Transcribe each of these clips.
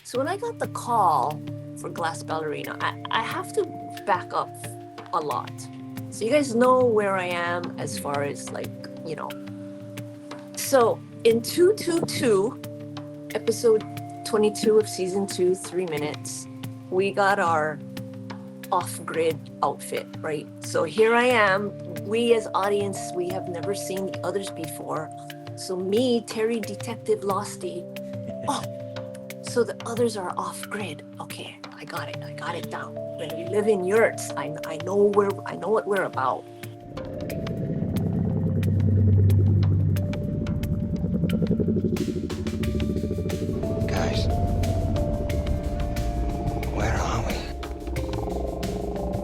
So when I got the call for Glass Ballerina, I have to back up a lot. So you guys know where I am as far as So in 222, episode 22 of season 2, 3 minutes, we got our off-grid outfit, right? So here I am. We as audience, we have never seen the others before. So me, Terry Detective Losty. Oh, so the others are off-grid. Okay, I got it. I got it down. When we live in yurts, I know what we're about. Guys, where are we?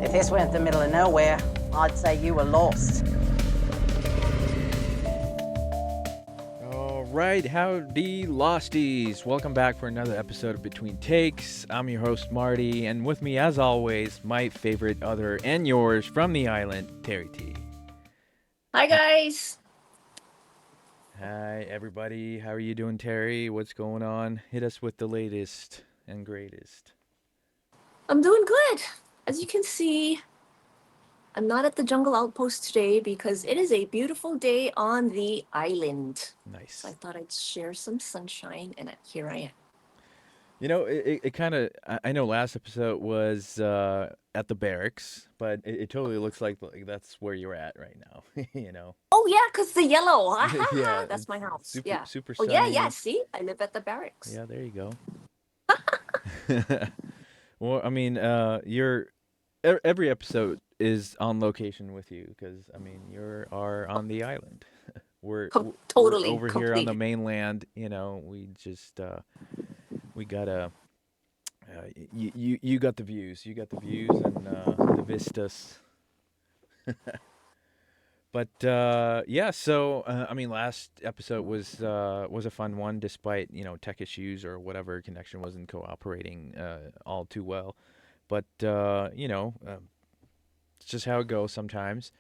If this weren't the middle of nowhere, I'd say you were lost. All right, howdy, Losties. Welcome back for another episode of Between Takes. I'm your host, Marty, and with me, as always, my favorite other and yours from the island, Terry T. Hi, guys. Hi, everybody. How are you doing, Terry? What's going on? Hit us with the latest and greatest. I'm doing good. As you can see, I'm not at the jungle outpost today because it is a beautiful day on the island. Nice. So I thought I'd share some sunshine, and here I am. You know, it kind of, I know last episode was at the barracks, but it totally looks like that's where you're at right now, you know? Oh, yeah, because the yellow. Yeah, That's my house. super, Yeah. super Oh, sunny. yeah. See, I live at the barracks. Yeah, there you go. Well, I mean, every episode is on location with you because, I mean, are on the island. Totally. We're over here on the completely. mainland, you know, we just, we gotta, you got the views, and the vistas. But yeah, so I mean, last episode was a fun one, despite tech issues or whatever, connection wasn't cooperating all too well. But it's just how it goes sometimes.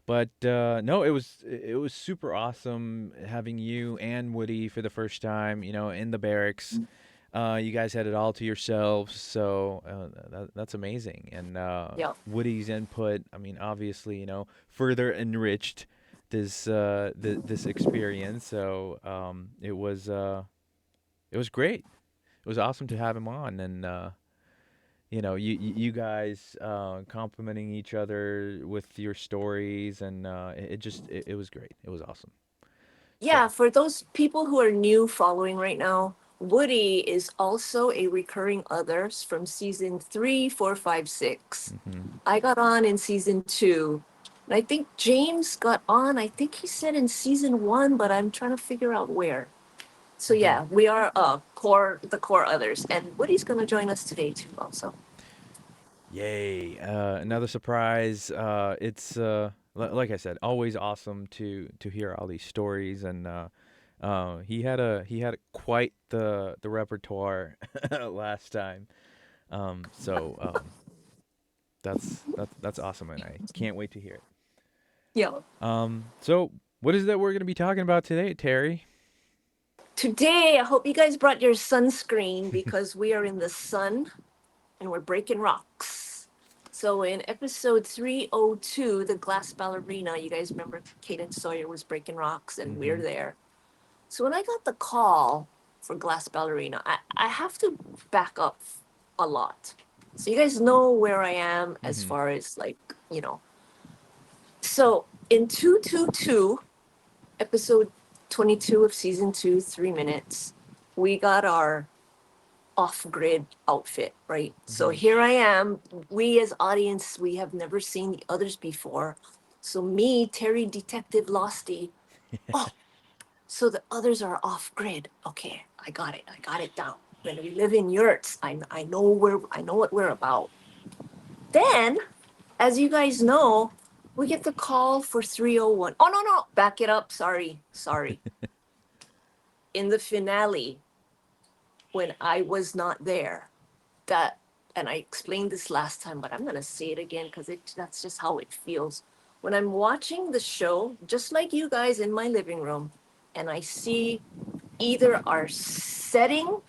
But no, it was super awesome having you and Woody for the first time, in the barracks. You guys had it all to yourselves, so that's amazing. And Yeah. Woody's input, I mean, obviously, further enriched this experience. So it was great. It was awesome to have him on, and you guys complimenting each other with your stories, and it was great. It was awesome. Yeah, for those people who are new following right now, Woody is also a recurring others from season 3, 4, 5, 6. I got on in season 2. And I think James got on, I think he said in season 1, but I'm trying to figure out where. So yeah, we are the core others. And Woody's going to join us today too also. Yay! Another surprise. It's like I said, always awesome to hear all these stories, and he had quite the repertoire last time. That's awesome, and I can't wait to hear it. Yeah. So what is that we're gonna be talking about today, Terry? Today, I hope you guys brought your sunscreen because we are in the sun and we're breaking rocks. So in episode 302, the Glass Ballerina, you guys remember Kate and Sawyer was breaking rocks and we're there. So when I got the call for Glass Ballerina, I have to back up a lot. So you guys know where I am as far as So in 222, episode 22 of season 2, 3 minutes, we got our off-grid outfit, right? So here I am. We as audience, we have never seen the others before. So me, Terry Detective Losty. Oh, so the others are off-grid. Okay, I got it. I got it down. When we live in yurts, I know what we're about. Then, as you guys know, we get the call for 301. Oh no, back it up. Sorry. In the finale, when I was not there, and I explained this last time, but I'm gonna say it again because that's just how it feels. When I'm watching the show, just like you guys in my living room, and I see either our setting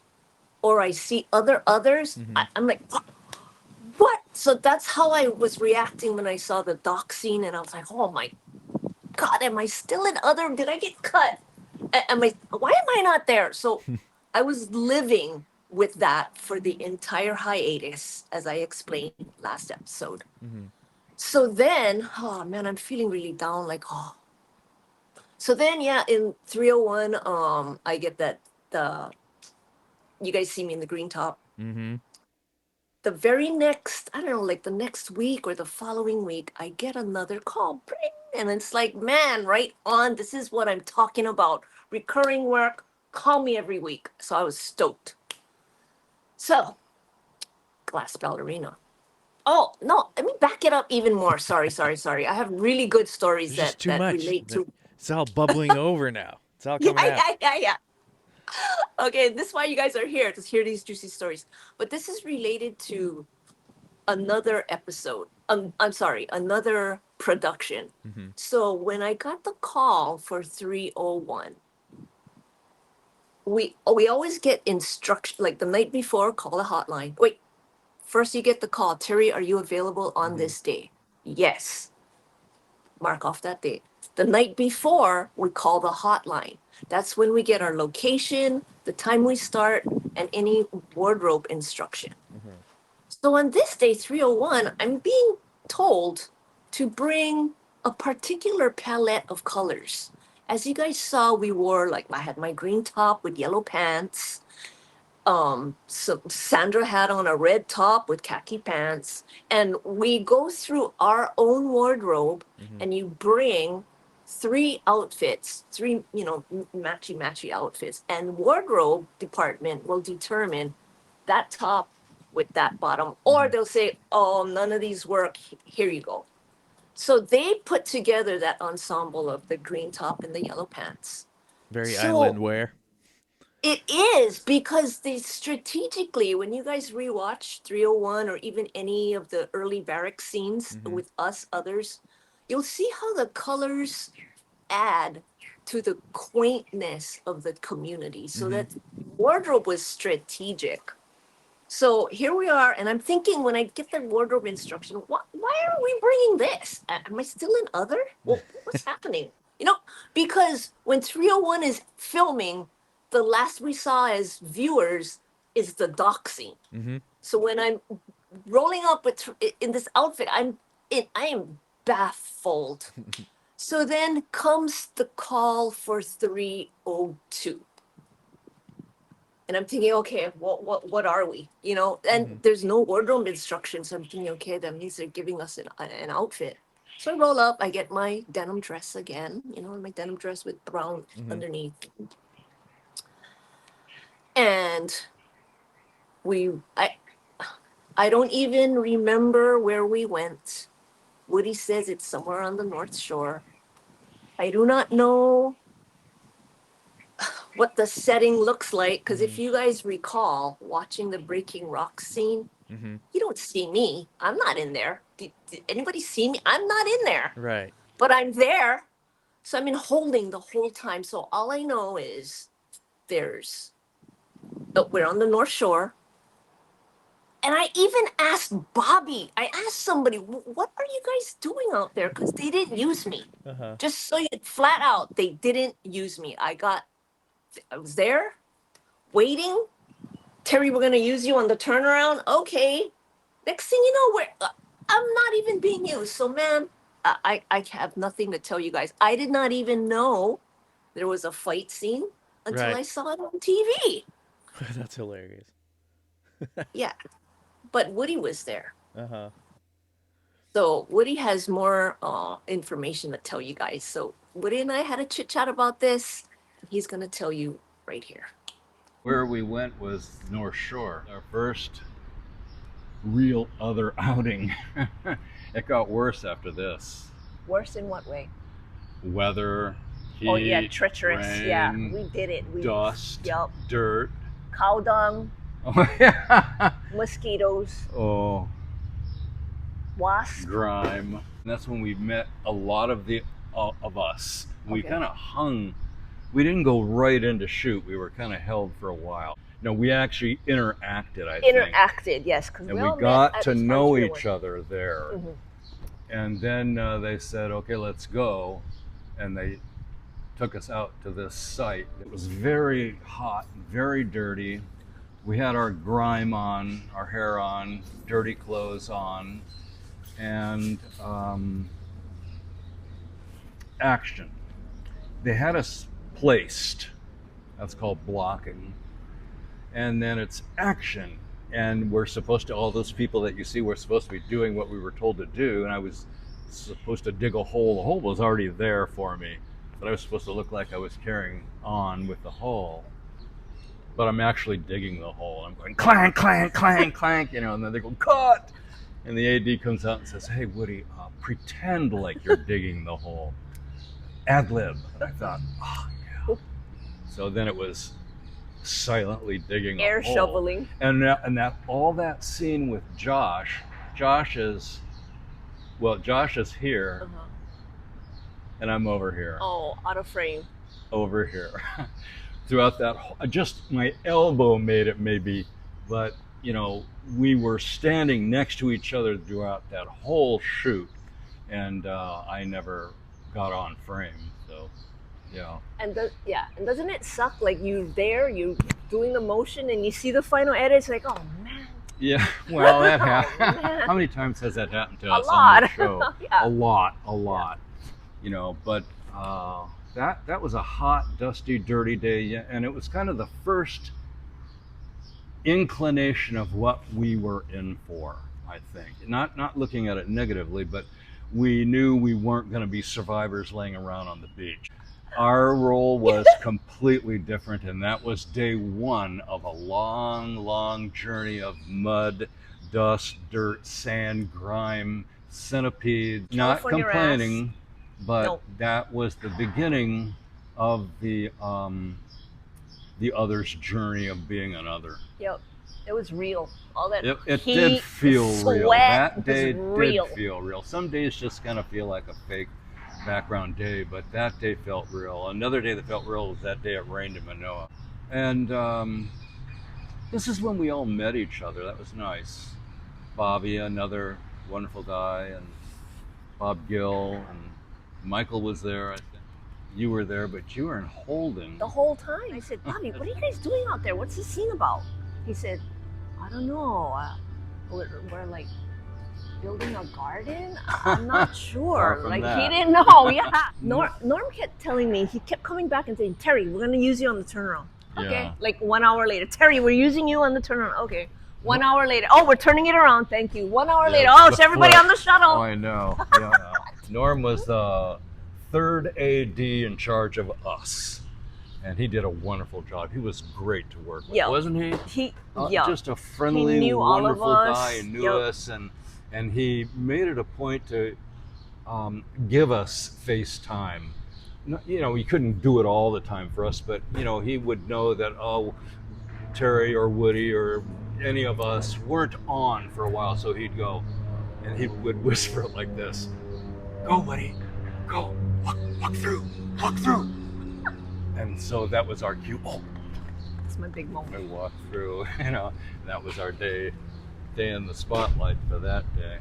or I see others, Mhm. I'm like, what? So that's how I was reacting when I saw the doc scene, and I was like, oh my God, am I still in other? Did I get cut? Am I? Why am I not there? So I was living with that for the entire hiatus, as I explained last episode. Mhm. So then, oh man, I'm feeling really down. Like, oh. So then, yeah, in 301, I get that the you guys see me in the green top. Mhm. The very next, I don't know, like the next week or the following week, I get another call. Bring, and it's like, man, right on. This is what I'm talking about. Recurring work. Call me every week. So I was stoked. So, glass ballerina. Oh, no, let me back it up even more. Sorry. I have really good stories There's just too that much. relate to. It's all bubbling over now. It's all Yeah, coming out. yeah. Okay, this is why you guys are here, to hear these juicy stories. But this is related to another episode. I'm sorry, another production. Mhm. So when I got the call for 301, we always get instruction like the night before, call the hotline. Wait, first you get the call. Terry, are you available on Mhm. this day? Yes. Mark off that date. The night before, we call the hotline. That's when we get our location, the time we start, and any wardrobe instruction. Mhm. So on this day, 301, I'm being told to bring a particular palette of colors. As you guys saw, we wore, like, I had my green top with yellow pants. So Sandra had on a red top with khaki pants. And we go through our own wardrobe, Mhm. and you bring three outfits, three, matchy outfits. And wardrobe department will determine that top with that bottom, or Mhm. they'll say, oh, none of these work. Here you go. So they put together that ensemble of the green top and the yellow pants. Very island So wear. it is because they strategically, when you guys rewatch 301 or even any of the early barrack scenes Mhm. with us others, you'll see how the colors add to the quaintness of the community. So Mhm. that wardrobe was strategic. So here we are, and I'm thinking when I get the wardrobe instruction, why are we bringing this? Am I still in other? Well, what's happening? Because when 301 is filming, the last we saw as viewers is the dock scene. Mhm. So when I'm rolling up in this outfit, I am baffled. So then comes the call for 302. And I'm thinking, okay, what are we? And Mhm. there's no wardrobe instructions. So I'm thinking, okay, that means they're giving us an outfit. So I roll up, I get my denim dress again, my denim dress with brown Mhm. underneath. And we I don't even remember where we went. Woody says it's somewhere on the North Shore. I do not know what the setting looks like, because if Mhm. you guys recall watching the Breaking Rock scene, Mhm. you don't see me. I'm not in there. Did anybody see me? I'm not in there, Right. but I'm there. So I'm in holding the whole time. So all I know is we're on the North Shore. And I even asked Bobby, I asked somebody, what are you guys doing out there? Because they didn't use me. Uh-huh. Just so you flat out, they didn't use me. I was there waiting. Terry, we're going to use you on the turnaround. Okay. Next thing you know, I'm not even being used. So, man, I have nothing to tell you guys. I did not even know there was a fight scene until Right. I saw it on TV. That's hilarious. Yeah, but Woody was there. Uh-huh. So Woody has more information to tell you guys. So Woody and I had a chit chat about this. He's going to tell you right here. Where we went was North Shore, our first real other outing. It got worse after this. Worse in what way? Weather, Oh, yeah, heat, treacherous. Yeah, rain, we did it. dust, Yep. dirt. Cow dung, Oh, yeah. mosquitoes, Oh, wasps. grime. And that's when we met a lot of the of us. We Okay. kind of hung. We didn't go right into shoot. We were kind of held for a while. No, we actually interacted, I think. Interacted, yes, because And we got to know each other there. Mhm. And then they said, okay, let's go. And they took us out to this site. It was very hot, very dirty. We had our grime on, our hair on, dirty clothes on, and action. They had us placed. That's called blocking. And then it's action. And we're supposed to, all those people that you see, were supposed to be doing what we were told to do. And I was supposed to dig a hole. The hole was already there for me, but I was supposed to look like I was carrying on with the hole. But I'm actually digging the hole. I'm going clank, clank, clank, clank, you know, and then they go, cut! And the AD comes out and says, hey, Woody, pretend like you're digging the hole. Ad lib. And I thought, oh, yeah. So then it was silently digging Air a hole. shoveling. And that all that scene with Josh is here, Uh-huh. and I'm over here. Oh, out of frame. Over here. Throughout that, just my elbow made it maybe, but you know, we were standing next to each other throughout that whole shoot, and I never got on frame, so yeah. And doesn't it suck? Like you're doing the motion and you see the final edit, it's like, oh man. Yeah, well, that happened. man. How many times has that happened to A us lot. on the show? Yeah. A lot. You know, but that was a hot, dusty, dirty day, and it was kind of the first inclination of what we were in for, I think. Not looking at it negatively, but we knew we weren't going to be survivors laying around on the beach. Our role was completely different, and that was day one of a long, long journey of mud, dust, dirt, sand, grime, centipedes. Not on your complaining, but Nope. that was the beginning of the other's journey of being another. Yep. It was real. All that It heat, did feel real. sweat That day was real. did feel real. Some days just kind of feel like a fake background day, but that day felt real. Another day that felt real was that day it rained in Manoa. And this is when we all met each other. That was nice. Bobby, another wonderful guy, and Bob Gill, and Michael was there. I think you were there, but you were in Holden. The whole time. I said, Bobby, what are you guys doing out there? What's the scene about? He said, I don't know. We're like building a garden? I'm not sure. from Like that. he didn't know. Yeah. Norm kept telling me, he kept coming back and saying, Terry, we're gonna use you on the turnaround. Okay. Yeah. Like 1 hour later. Terry, we're using you on the turnaround. Okay. 1 hour later. Oh, we're turning it around. Thank you. 1 hour Yeah, later. Oh, the it's everybody flip. on the shuttle. Oh, I know. Yeah. Norm was the third AD in charge of us, and he did a wonderful job. He was great to work with, Yeah. wasn't he? He yeah. Just a friendly, knew all of wonderful us. guy, and knew Yep. us, and he made it a point to give us FaceTime. You know, he couldn't do it all the time for us, but you know, he would know that Terry or Woody or any of us weren't on for a while, so he'd go and he would whisper it like this: "Go, Woody, go, walk through." And so that was our cue. Oh, It's my big moment. we walked through. You know, that was our day in the spotlight for that day.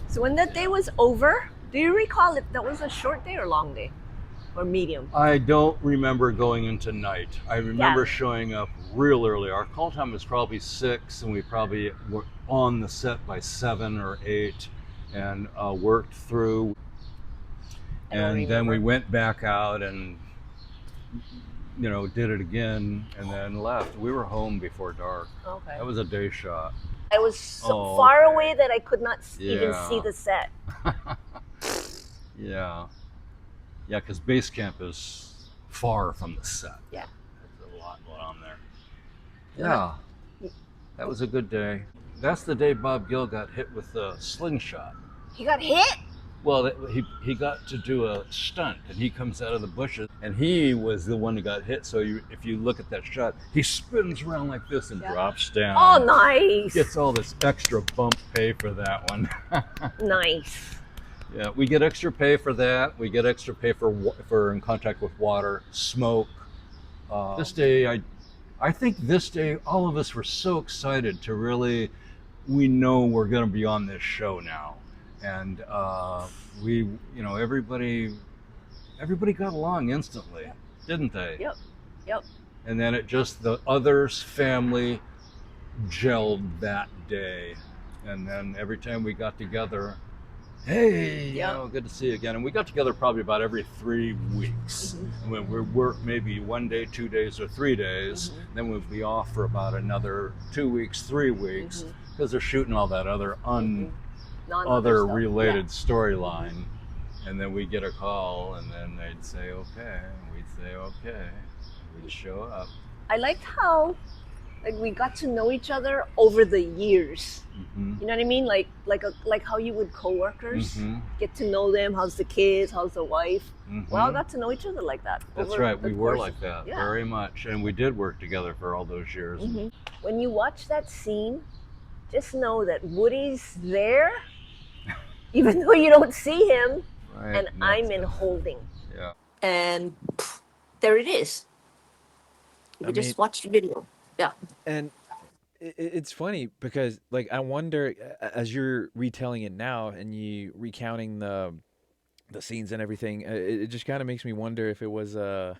So when that day was over, do you recall if that was a short day or long day? Or medium? I don't remember going into night. I remember Yeah. showing up real early. Our call time was probably 6, and we probably were on the set by 7 or 8, and worked through. I don't And then we remember. went back out and, you know, did it again, and then left. We were home before dark. Okay. That was a day shot. I was so Oh, far okay. away that I could not even Yeah. see the set. Yeah, because base camp is far from the set. Yeah. There's a lot going on there. Yeah, that was a good day. That's the day Bob Gill got hit with the slingshot. He got hit? Well, he got to do a stunt, and he comes out of the bushes, and he was the one who got hit. So if you look at that shot, he spins around like this and Yeah. drops down. Oh, nice. Gets all this extra bump pay for that one. Nice. Yeah, we get extra pay for that. We get extra pay for in contact with water, smoke. This day, I think this day, all of us were so excited to really, we know we're going to be on this show now. And we, everybody got along instantly, didn't they? Yep. Yep. And then it just, the others family gelled that day. And then every time we got together, hey, Yep. good to see you again. And we got together probably about every 3 weeks. When we work maybe 1 day, 2 days, or 3 days, then we'd be off for about another 2 weeks, 3 weeks, because they're shooting all that other Non-other stuff. related storyline. And then we get a call, and then they'd say, okay, and we'd say, okay, we'd show up. I liked how we got to know each other over the years. You know what I mean? Like how you would coworkers get to know them. How's the kids? How's the wife? We all got to know each other like that. That's right. We were like that very much, and we did work together for all those years. When you watch that scene, just know that Woody's there, even though you don't see him, and I'm in holding. Yeah. And there it is. We just watched the video. Yeah. And it's funny because, like, I wonder, as you're retelling it now and you recounting the scenes and everything, it just kind of makes me wonder if it was a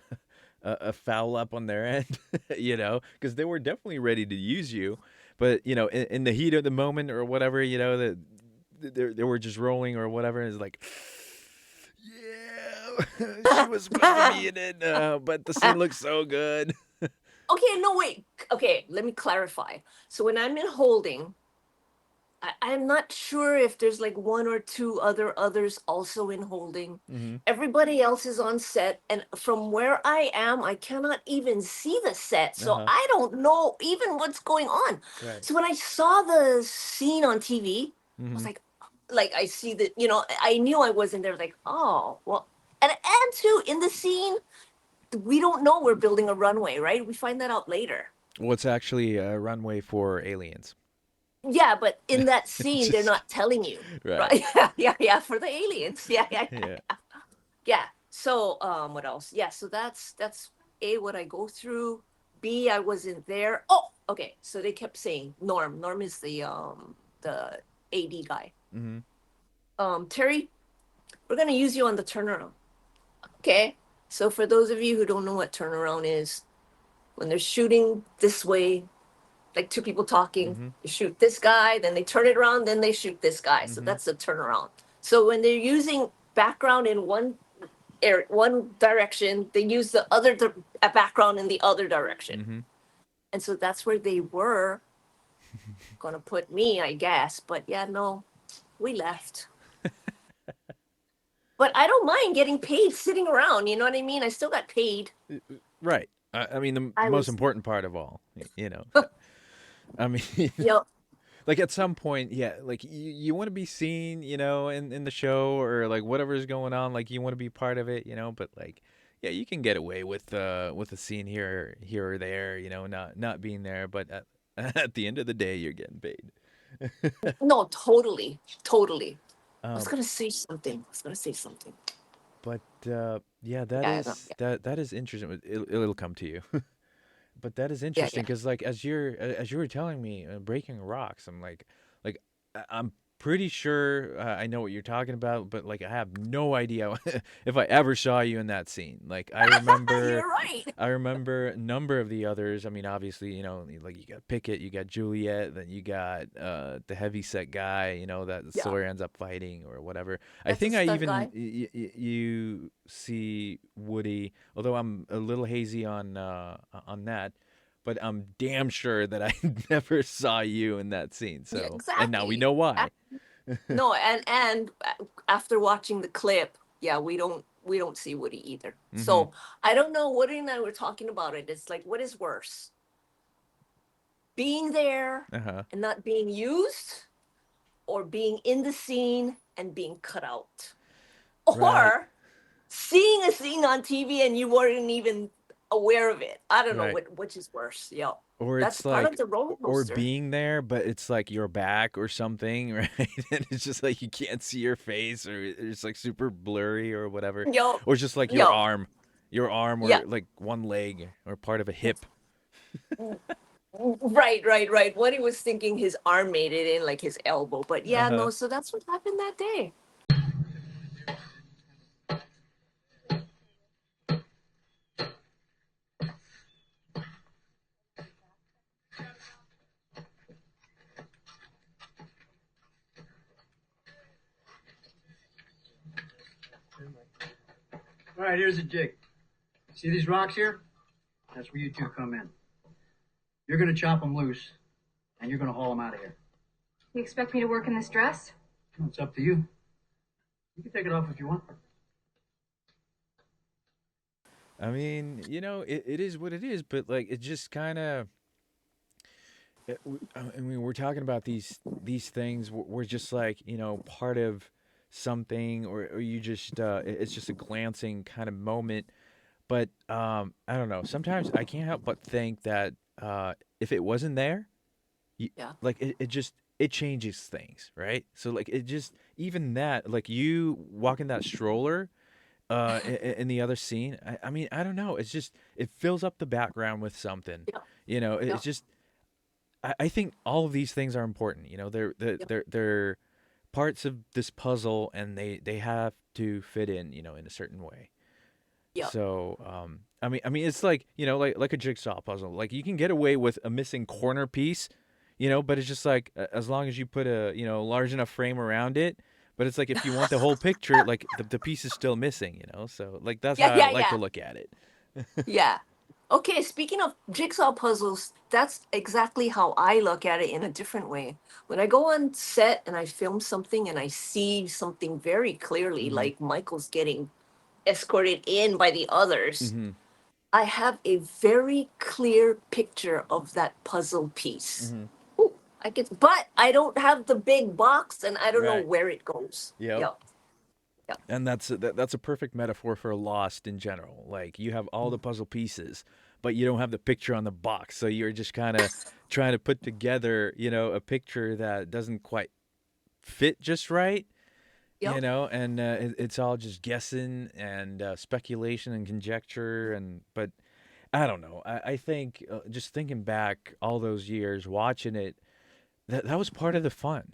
foul up on their end, because they were definitely ready to use you, but in the heat of the moment or whatever, that they were just rolling or whatever, and it's like, yeah, she was supposed to be in it, but the scene looks so good. Okay, no, wait. Okay, let me clarify. So when I'm in holding, I'm not sure if there's like one or two others also in holding. Everybody else is on set, and from where I am, I cannot even see the set, so I don't know even what's going on. Right. So when I saw the scene on TV, I was like I see that, I knew I wasn't there. Like, oh well, and too in the scene, we don't know we're building a runway, right? We find that out later. Well, it's actually a runway for aliens. Yeah, but in that scene, they're not telling you, Right. Yeah, for the aliens, yeah. So, what else? Yeah, so that's A, what I go through. B, I wasn't there. Oh, okay. So they kept saying Norm. Norm is the AD guy. Terry, we're gonna use you on the turnaround. Okay. So for those of you who don't know what turnaround is, when they're shooting this way, like two people talking, they shoot this guy, then they turn it around, then they shoot this guy. So that's the turnaround. So when they're using background in one direction, they use the other background in the other direction. And so that's where they were gonna put me, I guess. But yeah, no, we left. But I don't mind getting paid sitting around. You know what I mean? I still got paid. Right. I mean, the most important part of all, I mean, Yep. like at some point, yeah, like you want to be seen, in the show or like whatever's going on, like you want to be part of it, but like, yeah, you can get away with a scene here or there, not being there, but at the end of the day, you're getting paid. No, totally. I was gonna say something. But yeah, that is interesting. It'll come to you. But that is interesting because, like, as you were telling me, breaking rocks, I'm like I'm pretty sure I know what you're talking about, but like I have no idea if I ever saw you in that scene. Like I remember, You're right. I remember a number of the others. I mean, obviously, like you got Pickett, you got Juliet, then you got the heavy set guy, that Sawyer ends up fighting or whatever. I That's think a I stunt even guy. you see Woody, although I'm a little hazy on that. But I'm damn sure that I never saw you in that scene. So, and now we Exactly. know why. No, and after watching the clip, yeah, we don't see Woody either. So I don't know. Woody and I were talking about it. It's like, what is worse, being there and not being used, or being in the scene and being cut out, or Right. seeing a scene on TV and you weren't even aware of it? I don't know Right. which is worse. Yeah, Or that's it's part of like, the roller or coaster. being there, but it's like your back or something, right? And it's just like you can't see your face, or it's like super blurry or whatever. Yo, Or just like yo, your arm yeah. or like one leg or part of a hip. Right. What he was thinking his arm made it in, like his elbow. But yeah, Uh-huh. no, so that's what happened that day. All right, here's the jig. See these rocks here? That's where you two come in. You're gonna chop them loose, and you're gonna haul them out of here. You expect me to work in this dress? Well, it's up to you. You can take it off if you want. I mean, it is what it is, but like it just kind of. I mean, we're talking about these things. We're just like part of something, or you just it's just a glancing kind of moment. But I don't know. Sometimes I can't help but think that if it wasn't there, Yeah. like it just it changes things, right? So like it just even that like you walking that stroller in the other scene. I mean I don't know. It's just it fills up the background with something. Yeah. Yeah. It's just I think all of these things are important. Yeah. They're parts of this puzzle, and they have to fit in a certain way. Yeah. So, I mean, it's like like a jigsaw puzzle. Like you can get away with a missing corner piece, but it's just like as long as you put a large enough frame around it. But it's like if you want the whole picture, like the piece is still missing. So like that's Yeah. how I Yeah. like to Yeah. look at it. Yeah. Okay, speaking of jigsaw puzzles, that's exactly how I look at it in a different way. When I go on set and I film something and I see something very clearly, Hmm. like Michael's getting escorted in by the others, Hmm. I have a very clear picture of that puzzle piece. Hmm. Ooh, but I don't have the big box and I don't know Right. where it goes. Yep. Yep. Yep. And that's a perfect metaphor for Lost in general. Like you have all the puzzle pieces, but you don't have the picture on the box. So you're just kind of trying to put together, a picture that doesn't quite fit just right, Yep. and it's all just guessing and speculation and conjecture. But I don't know. I think just thinking back all those years watching it, that was part of the fun.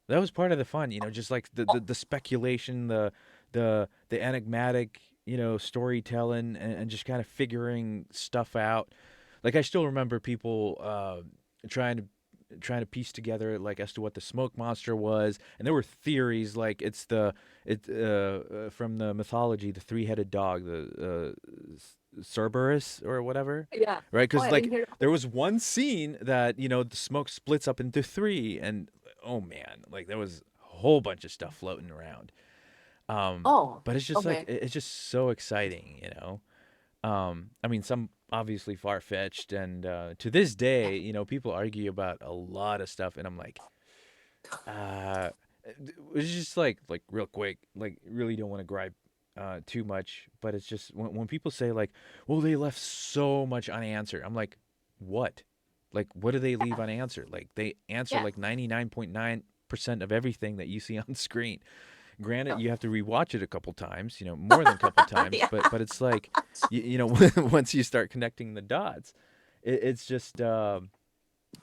That was part of the fun, just like the speculation, the enigmatic, storytelling, and just kind of figuring stuff out. Like I still remember people trying to piece together like as to what the smoke monster was, and there were theories like from the mythology, the three-headed dog, the Cerberus or whatever, Yeah. right? Oh, Because I didn't like hear. there was one scene that the smoke splits up into three, and oh man, like there was a whole bunch of stuff floating around. Oh, But it's just like okay. it's just so exciting. I mean, some obviously far fetched, and to this day, people argue about a lot of stuff, and I'm like, uh, it's just like real quick, like really don't want to gripe too much, but it's just when people say like, well, they left so much unanswered. I'm like, what? Like, what do they leave unanswered? Like, they answer Yeah. like 99.9% of everything that you see on screen. Granted, Yeah. you have to rewatch it a couple times, more than a couple times, Yeah. but it's like, once you start connecting the dots, it's just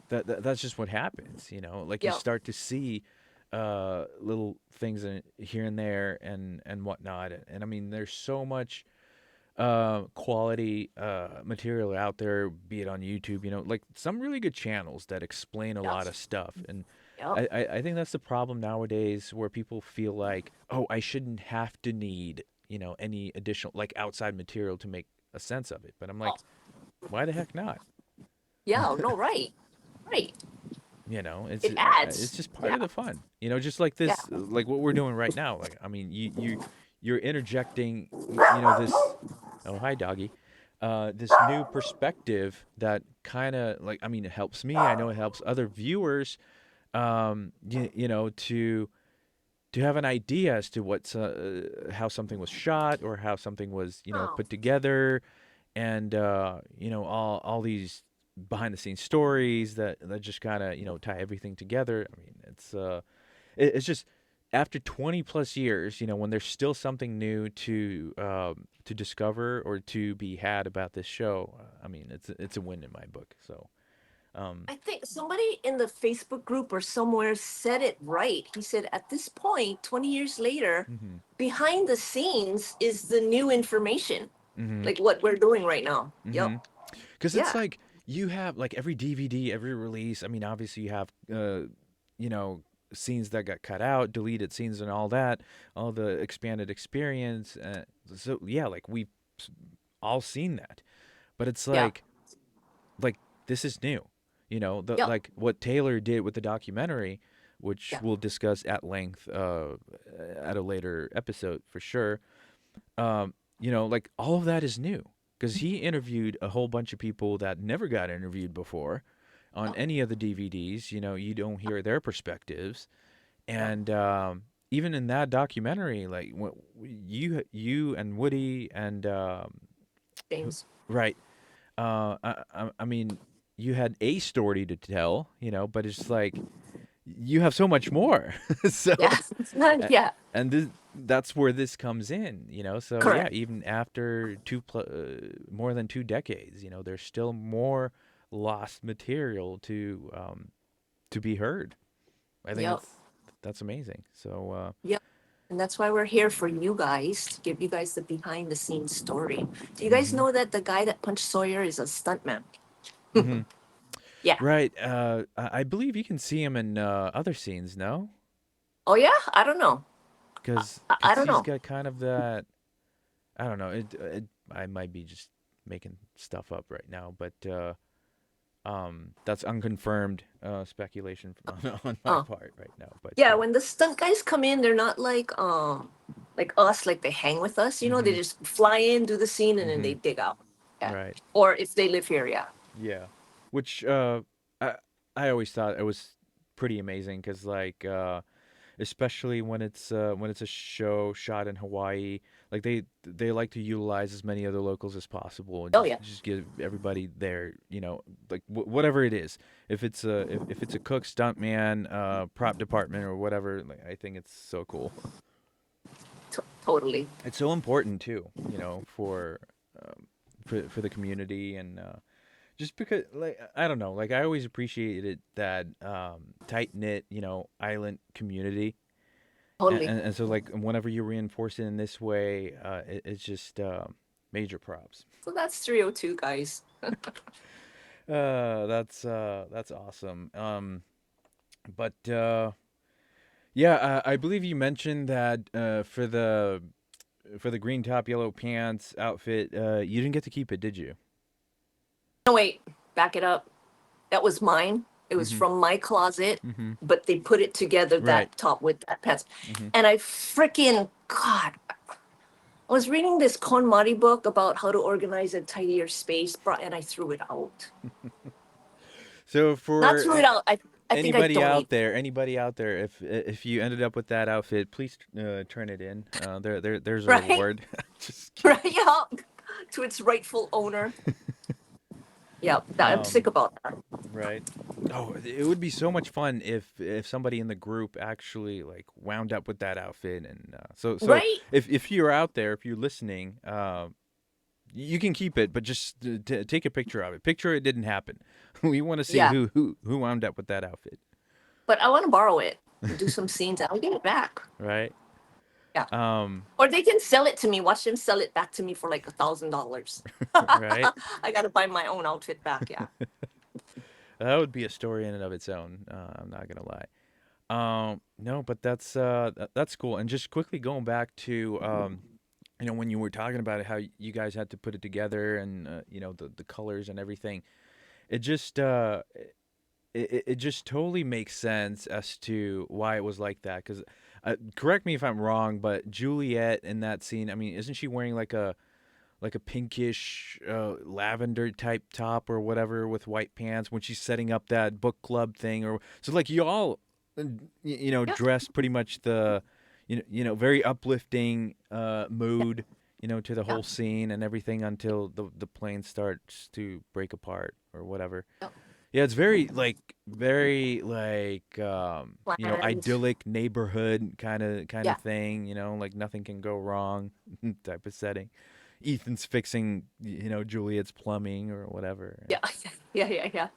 that's just what happens. Like you Yeah. start to see little things here and there and whatnot, and I mean, there's so much quality material out there, be it on YouTube, like some really good channels that explain a Yeah. lot of stuff. And Yeah. I think that's the problem nowadays, where people feel like, oh, I shouldn't have to need, any additional like outside material to make a sense of it. But I'm like, why the heck not? Yeah. No, right. Right. It's It it's adds. just part of Yeah. the fun. Just like Yeah. this, like what we're doing right now. Like, I mean, you're interjecting, this. Oh, hi, doggy. This new perspective that kind of like, I mean, it helps me. I know it helps other viewers. To have an idea as to what's how something was shot, or how something was Oh. put together, and all these behind the scenes stories that just kind of tie everything together. I mean, it's just after 20 plus years, when there's still something new to discover or to be had about this show, I mean, it's a win in my book. So, I think somebody in the Facebook group or somewhere said it right. He said, at this point, 20 years later, hmm behind the scenes is the new information, hmm like what we're doing right now. Yep. hmm because it's Yeah. like you have like every DVD, every release. I mean, obviously you have you know scenes that got cut out, deleted scenes, and all that, all the expanded experience. So yeah, like we've all seen that, but it's Yeah. like this is new. Yep. Like what Taylor did with the documentary, which Yeah. we'll discuss at length at a later episode for sure. Like all of that is new because he interviewed a whole bunch of people that never got interviewed before on Yep. any of the DVDs. You don't hear their perspectives, Yep. and even in that documentary, like you and Woody and James. right, I mean, you had a story to tell, but it's like you have so much more. So, Yeah. a- Yeah. and that's where this comes in, So yeah, Correct. even after more than 2 decades, there's still more lost material to be heard. I think Yep. that's amazing. So Yep. And that's why we're here for you guys to give you guys the behind the scenes story. Do you guys hmm know that the guy that punched Sawyer is a stuntman? hmm Yeah. right. I believe you can see him in other scenes, no? Oh yeah. I don't know. I Because don't he's know. got kind of that. I don't know. I might be just making stuff up right now, but that's unconfirmed speculation on my Oh part right now. But yeah. When the stunt guys come in, they're not like us. Like they hang with us. They hmm just fly in, do the scene, and then hmm they dig out. Yeah. right, Or if they live here, yeah. yeah. Which I I always thought it was pretty amazing because like especially when it's a show shot in Hawaii. Like they like to utilize as many other locals as possible and Oh just yeah. just give everybody there, like whatever it is. If it's a cook, stuntman, prop department or whatever, like I think it's so cool. Totally. It's so important too, um, for the community and just because like I don't know, like I always appreciated that tight knit, island community. And, Totally. and, and so like whenever you reinforce it in this way, it's just major props. So that's 302, guys. That's awesome. But yeah, I believe you mentioned that for the green top yellow pants outfit, you didn't get to keep it, did you? No, wait. Back it up. That was mine. It was Mm-hmm. from my closet, Mm-hmm. but they put it together, Right. that top with that pants. Mm-hmm. And I freaking, God, I was reading this KonMari book about how to organize a tidier space, and I threw it out. So Not for threw it out. I think I donated. anybody out there, if you ended up with that outfit, please turn it in. There's a Right? reward. Just Right? kidding. Yeah. To its rightful owner. Yeah. I'm Um, sick about that. right. Oh, it would be so much fun if somebody in the group actually like wound up with that outfit, and so Right? if you're out there, if you're listening, you can keep it, but just take a picture of it. Picture it didn't happen. We want to see Yeah. who wound up with that outfit, But I want to borrow it and do some scenes. I'll get it back. right? Yeah. Um, Or they can sell it to me. Watch them sell it back to me for like $1,000. right. I gotta buy my own outfit back. Yeah. That would be a story in and of its own. I'm not gonna lie. No, but that's cool. And just quickly going back to when you were talking about it, how you guys had to put it together, and the colors and everything. It just it just totally makes sense as to why it was like that. Because correct me if I'm wrong, but Juliet in that scene, I mean, isn't she wearing like a pinkish lavender type top or whatever with white pants when she's setting up that book club thing? Or so like you all Yeah. dress pretty much the very uplifting mood, to the Yeah. whole scene and everything until the plane starts to break apart or whatever. Yep. Yeah, it's very like Planned. idyllic neighborhood kind Yeah. of thing, like nothing can go wrong type of setting. Ethan's fixing, Juliet's plumbing or whatever. Yeah. Yeah. Yeah. Yeah.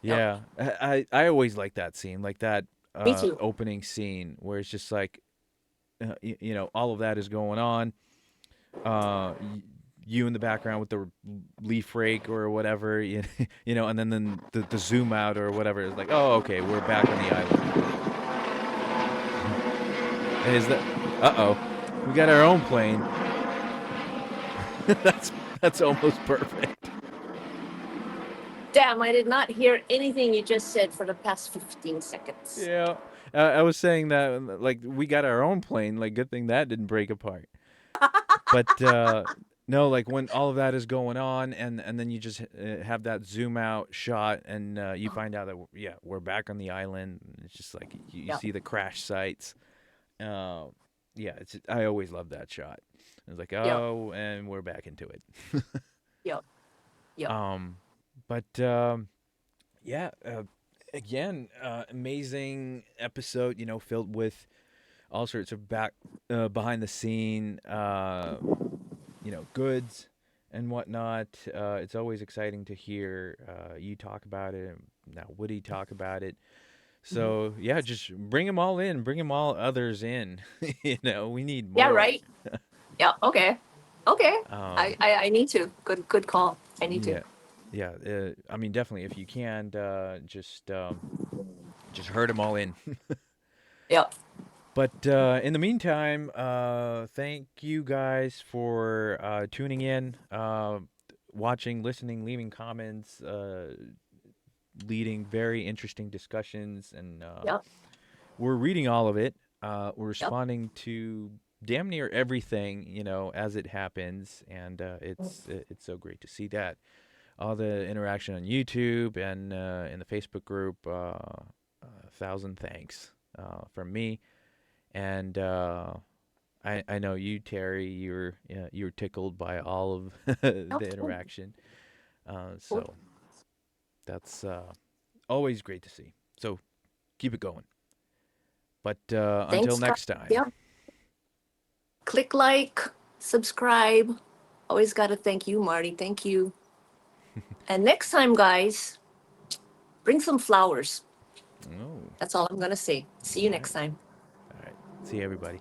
Yep. Yeah, I always like that scene, like that Me too. opening scene where it's just like all of that is going on. You in the background with the leaf rake or whatever, and then the zoom out or whatever is like, oh, okay, we're back on the island. And is that? We got our own plane. that's almost perfect. Damn, I did not hear anything you just said for the past 15 seconds. Yeah, I was saying that like we got our own plane. Like, good thing that didn't break apart. But no, like when all of that is going on, and then you just have that zoom out shot, and you find out that we're back on the island. And it's just like you Yeah. see the crash sites. Yeah, I always love that shot. It's like, Yeah. oh, and we're back into it. Yep. Yep. But yeah, again, amazing episode. Filled with all sorts of behind the scene, goods and whatnot. It's always exciting to hear you talk about it, and now Woody talk about it. So yeah, just bring them all in, bring them all others in. We need more. Yeah, right. Yeah, okay. Okay. Um, I need to. Good call. I need yeah, to. yeah. I mean, definitely, if you can, just herd them all in. Yep. But in the meantime, thank you guys for tuning in, watching, listening, leaving comments, leading very interesting discussions, and Yep. we're reading all of it. We're responding to damn near everything, as it happens, and it's so great to see that. All the interaction on YouTube and in the Facebook group. 1,000 thanks from me. And I know you, Terry. You're tickled by all of the interaction. So that's always great to see. So keep it going. But until Thanks, next guys. time. Yeah. Click like, subscribe. Always got to thank you, Marty. Thank you. And next time, guys, bring some flowers. Oh, That's all I'm going to say. See you all next right. time. All right. See you, everybody.